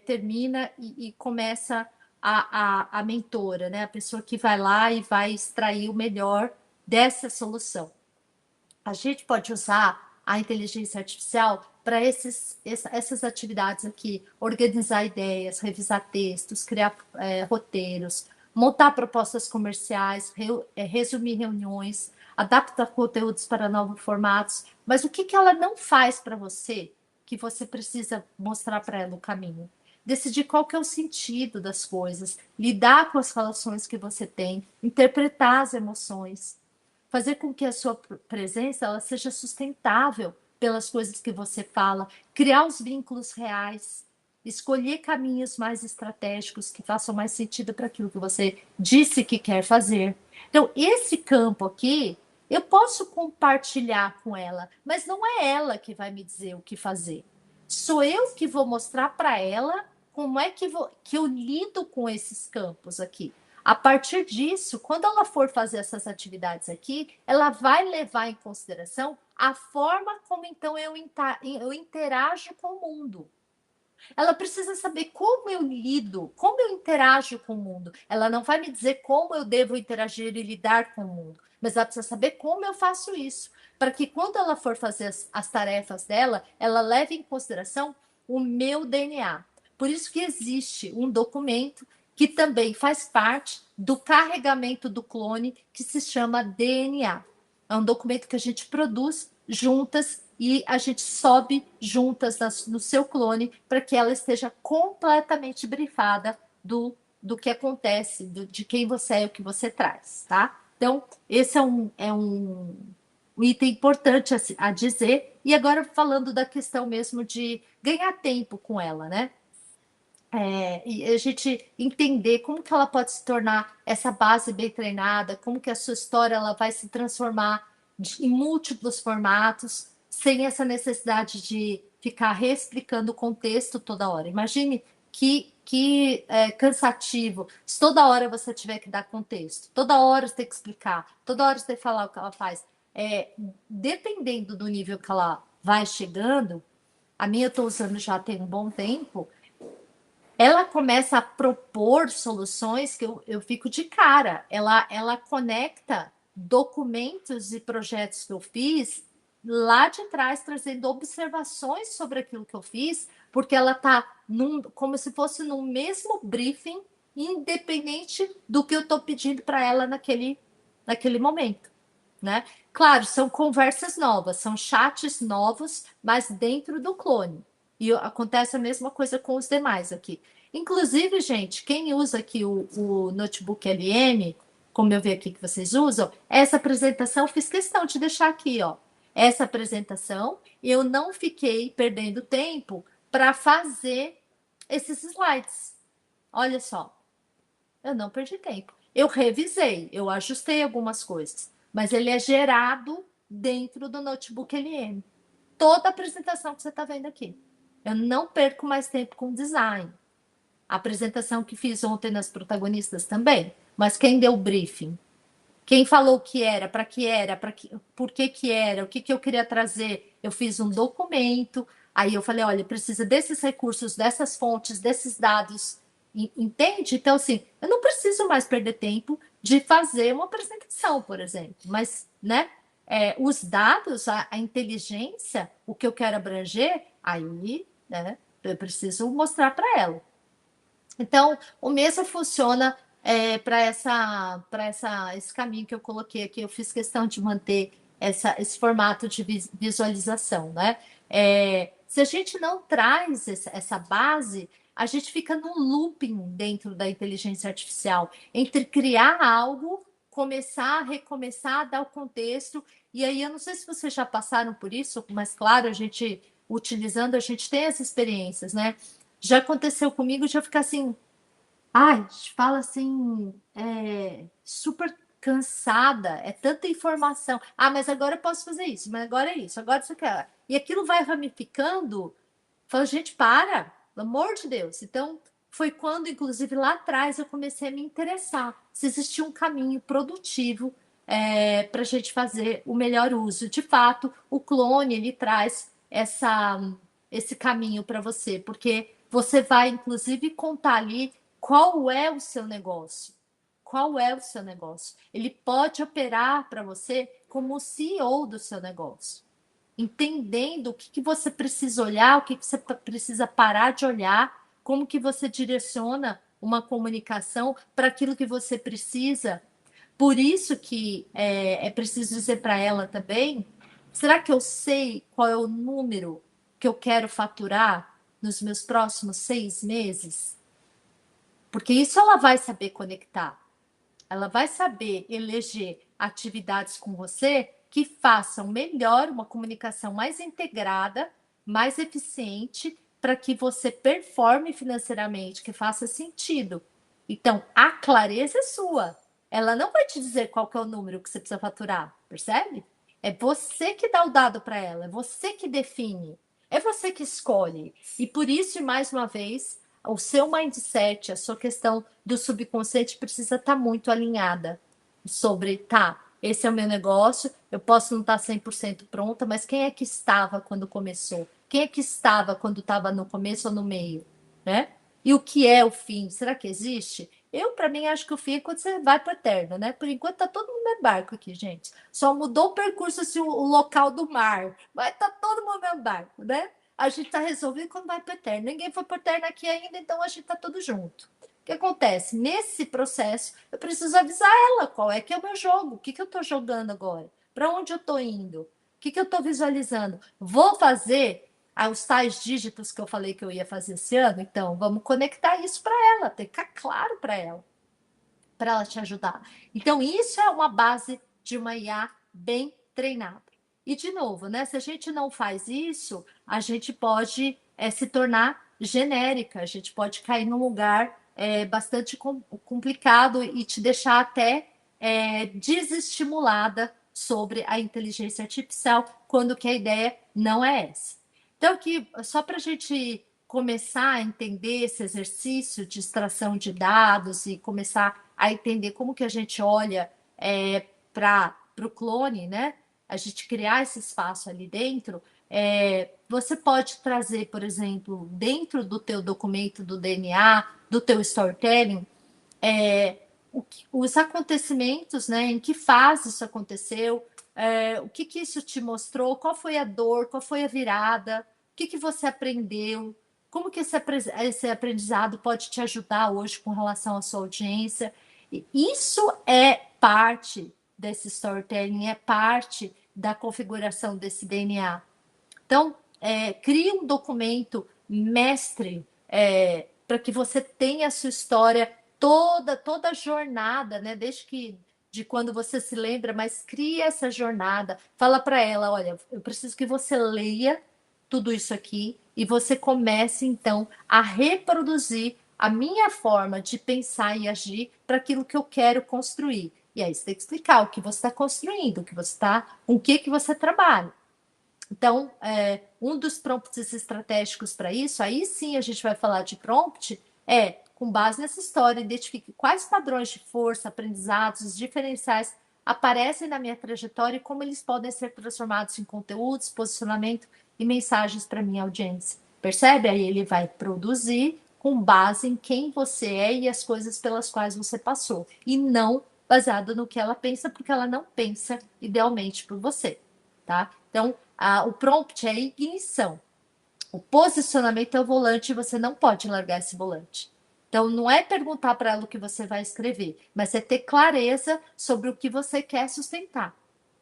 termina e começa a mentora, né? A pessoa que vai lá e vai extrair o melhor dessa solução. A gente pode usar a inteligência artificial para essas atividades aqui, organizar ideias, revisar textos, criar roteiros, montar propostas comerciais, resumir reuniões, adaptar conteúdos para novos formatos. Mas o que ela não faz para você, que você precisa mostrar para ela o caminho? Decidir qual que é o sentido das coisas, lidar com as relações que você tem, interpretar as emoções, fazer com que a sua presença ela seja sustentável pelas coisas que você fala, criar os vínculos reais, escolher caminhos mais estratégicos que façam mais sentido para aquilo que você disse que quer fazer. Então, esse campo aqui, eu posso compartilhar com ela, mas não é ela que vai me dizer o que fazer. Sou eu que vou mostrar para ela como é que eu lido com esses campos aqui. A partir disso, quando ela for fazer essas atividades aqui, ela vai levar em consideração a forma como então eu interajo com o mundo. Ela precisa saber como eu lido, como eu interajo com o mundo. Ela não vai me dizer como eu devo interagir e lidar com o mundo, mas ela precisa saber como eu faço isso, para que quando ela for fazer as tarefas dela, ela leve em consideração o meu DNA. Por isso que existe um documento que também faz parte do carregamento do clone, que se chama DNA. É um documento que a gente produz juntas e a gente sobe juntas no seu clone para que ela esteja completamente brifada do que acontece, de quem você é e o que você traz, tá? Então, esse um item importante a dizer. E agora falando da questão mesmo de ganhar tempo com ela, né? E a gente entender como que ela pode se tornar essa base bem treinada, como que a sua história ela vai se transformar em múltiplos formatos, sem essa necessidade de ficar reexplicando o contexto toda hora. Imagine que cansativo se toda hora você tiver que dar contexto, toda hora você tem que explicar, toda hora você tem que falar o que ela faz. Dependendo do nível que ela vai chegando, a minha eu estou usando já tem um bom tempo, ela começa a propor soluções que eu fico de cara. Ela conecta documentos e projetos que eu fiz lá de trás, trazendo observações sobre aquilo que eu fiz, porque ela está como se fosse no mesmo briefing, independente do que eu estou pedindo para ela naquele momento. Né? Claro, são conversas novas, são chats novos, mas dentro do clone. E acontece a mesma coisa com os demais aqui. Inclusive, gente, quem usa aqui o Notebook LM, como eu vi aqui que vocês usam, essa apresentação, fiz questão de deixar aqui, ó. Essa apresentação, eu não fiquei perdendo tempo para fazer esses slides. Olha só, eu não perdi tempo. Eu revisei, eu ajustei algumas coisas, mas ele é gerado dentro do Notebook LM. Toda a apresentação que você está vendo aqui. Eu não perco mais tempo com design. A apresentação que fiz ontem nas protagonistas também. Mas quem deu o briefing? Quem falou o que era, para que era, por que era, o que eu queria trazer? Eu fiz um documento, aí eu falei, olha, precisa desses recursos, dessas fontes, desses dados, entende? Então, assim, eu não preciso mais perder tempo de fazer uma apresentação, por exemplo, mas, né, os dados, a inteligência, o que eu quero abranger, aí, né, eu preciso mostrar para ela. Então, o mesmo funciona para esse caminho que eu coloquei aqui. Eu fiz questão de manter esse formato de visualização, né? Se a gente não traz essa base, a gente fica num looping dentro da inteligência artificial, entre criar algo, começar, recomeçar, dar o contexto. E aí, eu não sei se vocês já passaram por isso, mas claro, a gente utilizando, a gente tem as experiências, né? Já aconteceu comigo de eu ficar assim, ai, fala assim, super cansada, é tanta informação. Ah, mas agora eu posso fazer isso, mas agora é isso, agora isso quer. E aquilo vai ramificando. Fala, gente, para, pelo amor de Deus. Então, foi quando, inclusive, lá atrás eu comecei a me interessar se existia um caminho produtivo para a gente fazer o melhor uso. De fato, o clone ele traz esse caminho para você, porque você vai, inclusive, contar ali qual é o seu negócio. Qual é o seu negócio? Ele pode operar para você como o CEO do seu negócio, entendendo o que você precisa olhar, o que você precisa parar de olhar, como que você direciona uma comunicação para aquilo que você precisa. Por isso que é preciso dizer para ela também, será que eu sei qual é o número que eu quero faturar nos meus próximos 6 meses? Porque isso ela vai saber conectar. Ela vai saber eleger atividades com você que façam melhor, uma comunicação mais integrada, mais eficiente, para que você performe financeiramente, que faça sentido. Então, a clareza é sua. Ela não vai te dizer qual que é o número que você precisa faturar, percebe? É você que dá o dado para ela, é você que define, é você que escolhe. E por isso, e mais uma vez, o seu mindset, a sua questão do subconsciente precisa estar muito alinhada sobre, tá, esse é o meu negócio, eu posso não estar 100% pronta, mas quem é que estava quando começou? Quem é que estava quando estava no começo ou no meio, né? E o que é o fim? Será que existe? Eu, para mim, acho que o fim é quando você vai para o eterno, né? Por enquanto tá todo mundo no barco aqui, gente. Só mudou o percurso, assim, o local do mar, mas tá todo mundo no barco, né? A gente tá resolvido quando vai para o eterno. Ninguém foi para o eterno aqui ainda, então a gente tá todo junto. O que acontece? Nesse processo, eu preciso avisar ela qual é que é o meu jogo, o que eu tô jogando agora. Para onde eu estou indo? O que eu estou visualizando? Vou fazer os tais dígitos que eu falei que eu ia fazer esse ano? Então, vamos conectar isso para ela, tem que ficar claro para ela te ajudar. Então, isso é uma base de uma IA bem treinada. E, de novo, né? Se a gente não faz isso, a gente pode se tornar genérica, a gente pode cair num lugar bastante complicado e te deixar até desestimulada sobre a inteligência artificial, quando que a ideia não é essa. Então, aqui, só para a gente começar a entender esse exercício de extração de dados e começar a entender como que a gente olha para o clone, né? A gente criar esse espaço ali dentro, você pode trazer, por exemplo, dentro do teu documento do DNA, do teu storytelling, os acontecimentos, né? Em que fase isso aconteceu, o que isso te mostrou, qual foi a dor, qual foi a virada, o que você aprendeu, como que esse aprendizado pode te ajudar hoje com relação à sua audiência. E isso é parte desse storytelling, é parte da configuração desse DNA. Então, crie um documento mestre para que você tenha a sua história toda a jornada, né? Desde que de quando você se lembra, mas cria essa jornada. Fala para ela, olha, eu preciso que você leia tudo isso aqui e você comece então a reproduzir a minha forma de pensar e agir para aquilo que eu quero construir. E aí você tem que explicar o que você está construindo, o que você está, com o que você trabalha. Então, um dos prompts estratégicos para isso, aí sim a gente vai falar de prompt, com base nessa história, identifique quais padrões de força, aprendizados, diferenciais aparecem na minha trajetória e como eles podem ser transformados em conteúdos, posicionamento e mensagens para minha audiência. Percebe? Aí ele vai produzir com base em quem você é e as coisas pelas quais você passou, e não baseado no que ela pensa, porque ela não pensa idealmente por você, tá? Então, o prompt é a ignição. O posicionamento é o volante e você não pode largar esse volante. Então, não é perguntar para ela o que você vai escrever, mas é ter clareza sobre o que você quer sustentar.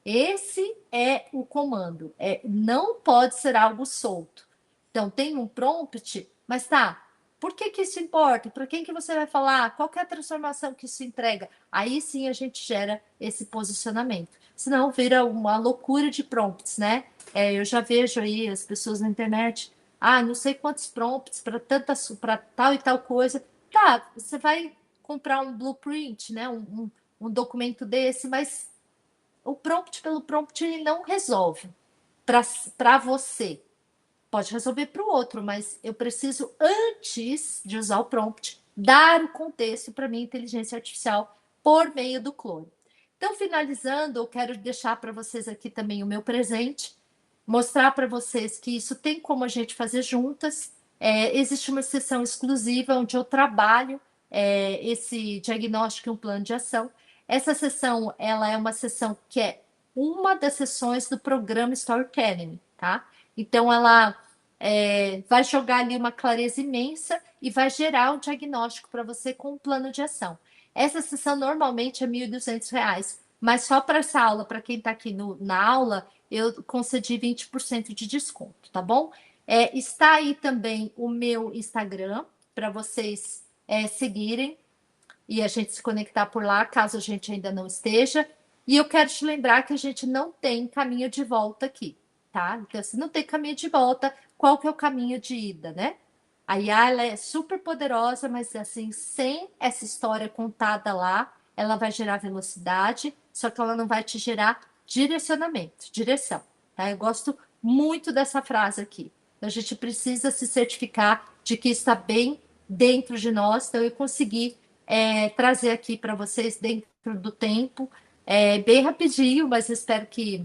Esse é o comando. Não pode ser algo solto. Então, tem um prompt, mas tá, por que isso importa? Para quem que você vai falar? Qual que é a transformação que isso entrega? Aí sim a gente gera esse posicionamento. Senão vira uma loucura de prompts, né? Eu já vejo aí as pessoas na internet, não sei quantos prompts para tal e tal coisa. Tá, você vai comprar um blueprint, né? Um documento desse, mas o prompt pelo prompt ele não resolve para você. Pode resolver para o outro, mas eu preciso, antes de usar o prompt, dar o contexto para minha inteligência artificial por meio do clone. Então, finalizando, eu quero deixar para vocês aqui também o meu presente, mostrar para vocês que isso tem como a gente fazer juntas. Existe uma sessão exclusiva onde eu trabalho esse diagnóstico e um plano de ação. Essa sessão, ela é uma sessão que é uma das sessões do programa Storytelling, tá? Então, ela vai jogar ali uma clareza imensa e vai gerar um diagnóstico para você com um plano de ação. Essa sessão normalmente é R$ 1.200, mas só para essa aula, para quem está aqui na aula, eu concedi 20% de desconto, tá bom? Está aí também o meu Instagram para vocês seguirem e a gente se conectar por lá, caso a gente ainda não esteja. E eu quero te lembrar que a gente não tem caminho de volta aqui, tá? Então, se não tem caminho de volta, qual que é o caminho de ida, né? A IA, ela é super poderosa, mas assim, sem essa história contada lá, ela vai gerar velocidade, só que ela não vai te gerar direcionamento, direção, tá? Eu gosto muito dessa frase aqui. Então, a gente precisa se certificar de que está bem dentro de nós. Então, eu consegui trazer aqui para vocês dentro do tempo, bem rapidinho, mas espero que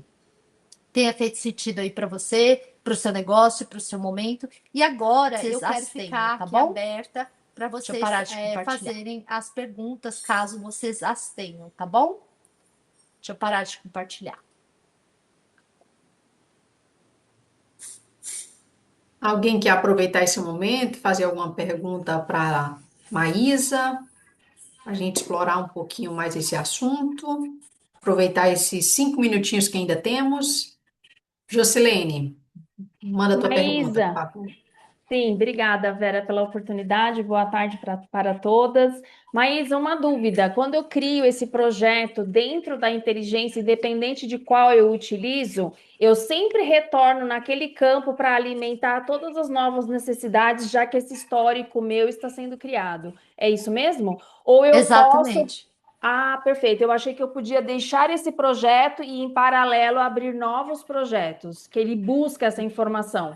tenha feito sentido aí para você, para o seu negócio, para o seu momento. E agora eu quero ficar aqui aberta para vocês fazerem as perguntas, caso vocês as tenham, tá bom? Deixa eu parar de compartilhar. Alguém quer aproveitar esse momento, fazer alguma pergunta para Maísa, a gente explorar um pouquinho mais esse assunto? aproveitar esses 5 minutinhos que ainda temos. Josilene, manda a tua pergunta, por Maísa, favor. sim, obrigada, Vera, pela oportunidade. Boa tarde para todas. Maísa, uma dúvida. Quando eu crio esse projeto dentro da inteligência, independente de qual eu utilizo, eu sempre retorno naquele campo para alimentar todas as novas necessidades, já que esse histórico meu está sendo criado. É isso mesmo? Ou eu posso. Exatamente. Ah, perfeito. Eu achei que eu podia deixar esse projeto e, em paralelo, abrir novos projetos, que ele busca essa informação.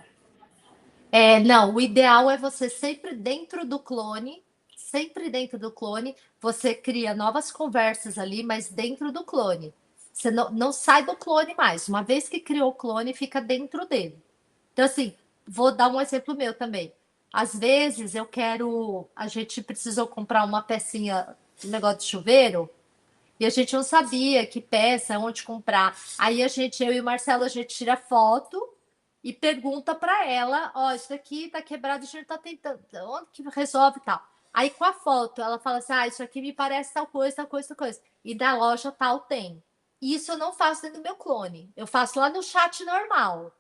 Não, o ideal é você sempre dentro do clone, você cria novas conversas ali, mas dentro do clone. Você não sai do clone mais. Uma vez que criou o clone, fica dentro dele. Então, assim, vou dar um exemplo meu também. Às vezes eu quero. A gente precisou comprar uma pecinha, um negócio de chuveiro, e a gente não sabia que peça, onde comprar. Aí eu e o Marcelo, a gente tira foto e pergunta para ela: ó, isso aqui tá quebrado, a gente tá tentando, onde que resolve e tal. Aí com a foto, ela fala assim: ah, isso aqui me parece tal coisa, tal coisa, tal coisa. E da loja tal tem. Isso eu não faço dentro do meu clone. Eu faço lá no chat normal.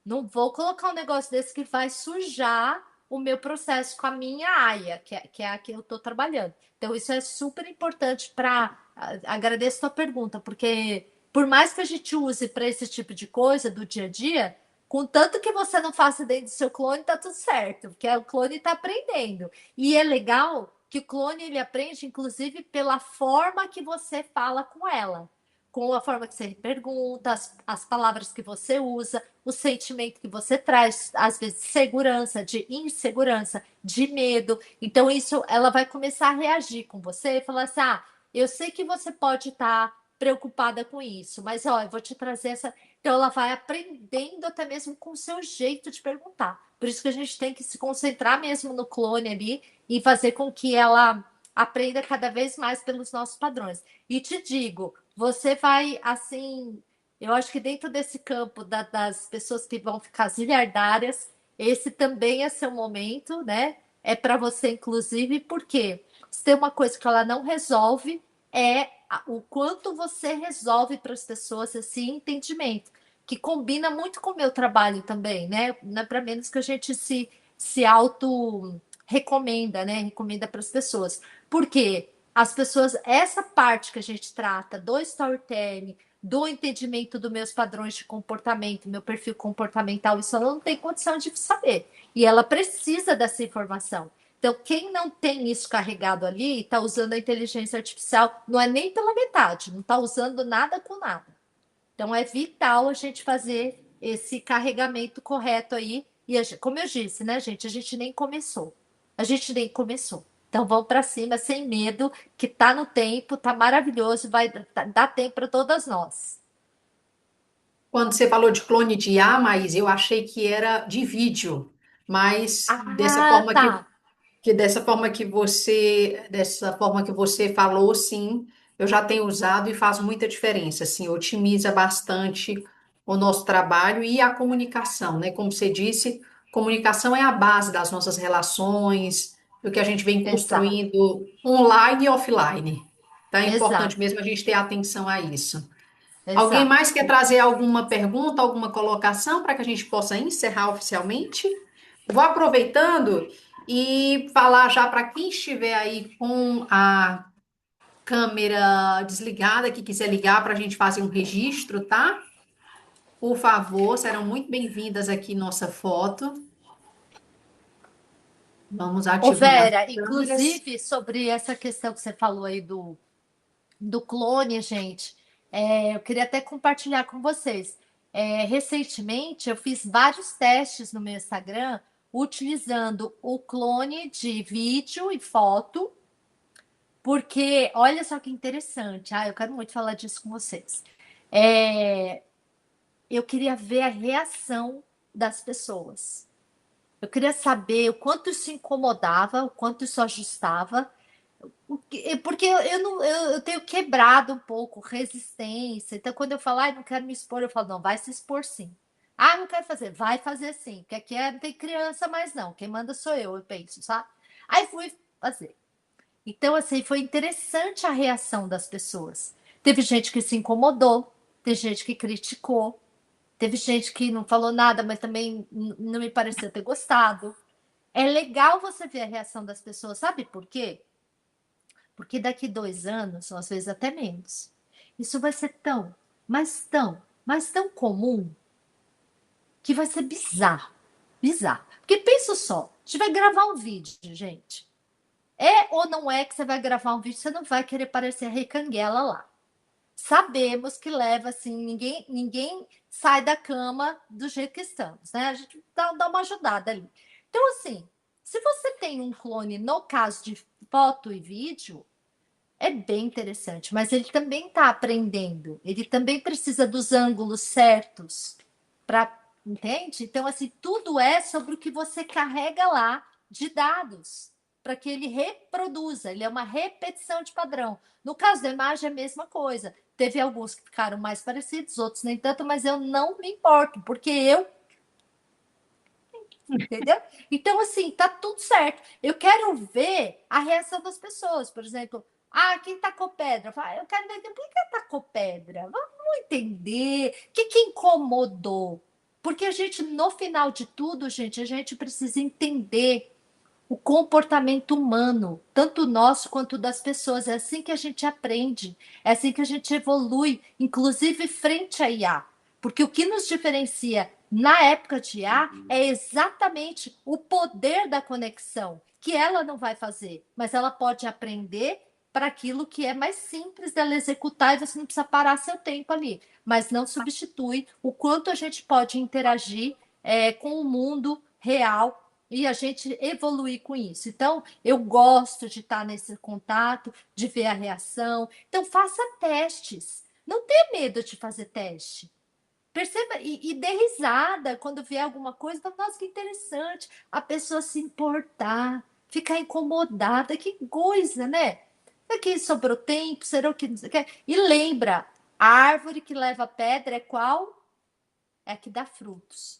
Não vou colocar um negócio desse que vai sujar o meu processo com a minha AIA, que é a que eu estou trabalhando. Então, isso é super importante para. Agradeço a tua pergunta, porque por mais que a gente use para esse tipo de coisa do dia a dia, contanto que você não faça dentro do seu clone, tá tudo certo, porque o clone está aprendendo. E é legal que o clone ele aprende, inclusive, pela forma que você fala com ela, com a forma que você pergunta, as palavras que você usa, o sentimento que você traz, às vezes, de segurança, de insegurança, de medo. Então, isso ela vai começar a reagir com você e falar assim: ah, eu sei que você pode estar preocupada com isso, mas ó, eu vou te trazer essa. Então, ela vai aprendendo até mesmo com o seu jeito de perguntar. Por isso que a gente tem que se concentrar mesmo no clone ali e fazer com que ela aprenda cada vez mais pelos nossos padrões. E te digo, você vai assim, eu acho que dentro desse campo das pessoas que vão ficar zilhardárias, esse também é seu momento, né? É para você, inclusive, porque se tem uma coisa que ela não resolve, é o quanto você resolve para as pessoas esse entendimento, que combina muito com o meu trabalho também, né? Não é para menos que a gente se auto recomenda, né? Recomenda para as pessoas. Por quê? As pessoas, essa parte que a gente trata do storytelling, do entendimento dos meus padrões de comportamento, meu perfil comportamental, isso ela não tem condição de saber. E ela precisa dessa informação. Então, quem não tem isso carregado ali, está usando a inteligência artificial, não é nem pela metade, não está usando nada com nada. Então, é vital a gente fazer esse carregamento correto aí. E, como eu disse, né, gente, a gente nem começou. A gente nem começou. Então, vamos para cima sem medo, que tá no tempo, tá maravilhoso, vai dar tempo para todas nós. Quando você falou de clone de IA, mas eu achei que era de vídeo, mas Ah, tá. dessa forma que você falou, sim, eu já tenho usado e faz muita diferença, assim, otimiza bastante o nosso trabalho e a comunicação, né? Como você disse, comunicação é a base das nossas relações, do que a gente vem Exato, construindo online e offline. Tá? É importante exato, mesmo a gente ter atenção a isso. Alguém exato. mais quer trazer alguma pergunta, alguma colocação para que a gente possa encerrar oficialmente? Vou aproveitando e falar já para quem estiver aí com a câmera desligada, que quiser ligar para a gente fazer um registro, tá? Por favor, serão muito bem-vindas aqui nossa foto. Vamos Ô, ativando as Vera, câmeras. inclusive sobre essa questão que você falou aí do clone, gente, eu queria até compartilhar com vocês. Recentemente, eu fiz vários testes no meu Instagram utilizando o clone de vídeo e foto, porque olha só que interessante. Eu quero muito falar disso com vocês. É, eu queria ver a reação das pessoas. Eu queria saber o quanto isso incomodava, o quanto isso ajustava. Porque eu, não, eu tenho quebrado um pouco resistência. Então, quando eu falo, não quero me expor, eu falo, não, vai se expor sim. Não quero fazer, vai fazer sim. Porque aqui não tem criança mais não. Quem manda sou eu penso, sabe? Aí fui fazer. Então, assim, foi interessante a reação das pessoas. Teve gente que se incomodou, teve gente que criticou, teve gente que não falou nada, mas também não me pareceu ter gostado. É legal você ver a reação das pessoas, sabe por quê? Porque daqui 2 anos, ou às vezes até menos, isso vai ser mas tão comum, que vai ser bizarro. Bizarro. Porque pensa só, a gente vai gravar um vídeo, gente. É ou não é que você vai gravar um vídeo, você não vai querer parecer a Recanguela lá. Sabemos que leva assim, ninguém sai da cama do jeito que estamos, né? A gente dá uma ajudada ali. Então, assim, se você tem um clone no caso de foto e vídeo, é bem interessante, mas ele também está aprendendo, ele também precisa dos ângulos certos para, entende? Então, assim, tudo é sobre o que você carrega lá de dados para que ele reproduza, ele é uma repetição de padrão. No caso da imagem, é a mesma coisa. Teve alguns que ficaram mais parecidos, outros nem tanto, mas eu não me importo, porque eu. Entendeu? Então, assim, tá tudo certo. Eu quero ver a reação das pessoas. Por exemplo, quem tacou pedra? Eu quero ver por que tacou pedra. Vamos entender. O que incomodou? Porque a gente, no final de tudo, gente, a gente precisa entender o comportamento humano, tanto nosso quanto das pessoas. É assim que a gente aprende, é assim que a gente evolui, inclusive frente à IA. Porque o que nos diferencia na época de IA é exatamente o poder da conexão, que ela não vai fazer, mas ela pode aprender para aquilo que é mais simples dela executar e você não precisa parar seu tempo ali. Mas não substitui o quanto a gente pode interagir com o mundo real e a gente evoluir com isso. Então, eu gosto de estar nesse contato, de ver a reação. Então, faça testes. Não tenha medo de fazer teste. Perceba e dê risada quando vier alguma coisa. Nossa, que interessante. A pessoa se importar, ficar incomodada. Que coisa, né? Aqui sobrou tempo, será o que não sei o que. E lembra, a árvore que leva pedra é qual? É a que dá frutos.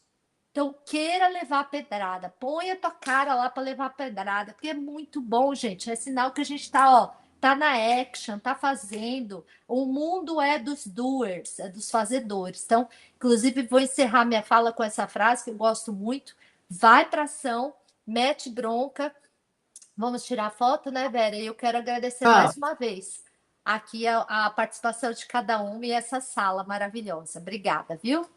Então, queira levar a pedrada. Põe a tua cara lá para levar a pedrada, porque é muito bom, gente. É sinal que a gente tá na action, tá fazendo. O mundo é dos doers, é dos fazedores. Então, inclusive, vou encerrar minha fala com essa frase que eu gosto muito. Vai para ação, mete bronca. Vamos tirar foto, né, Vera? E eu quero agradecer mais uma vez aqui a participação de cada um e essa sala maravilhosa. Obrigada, viu?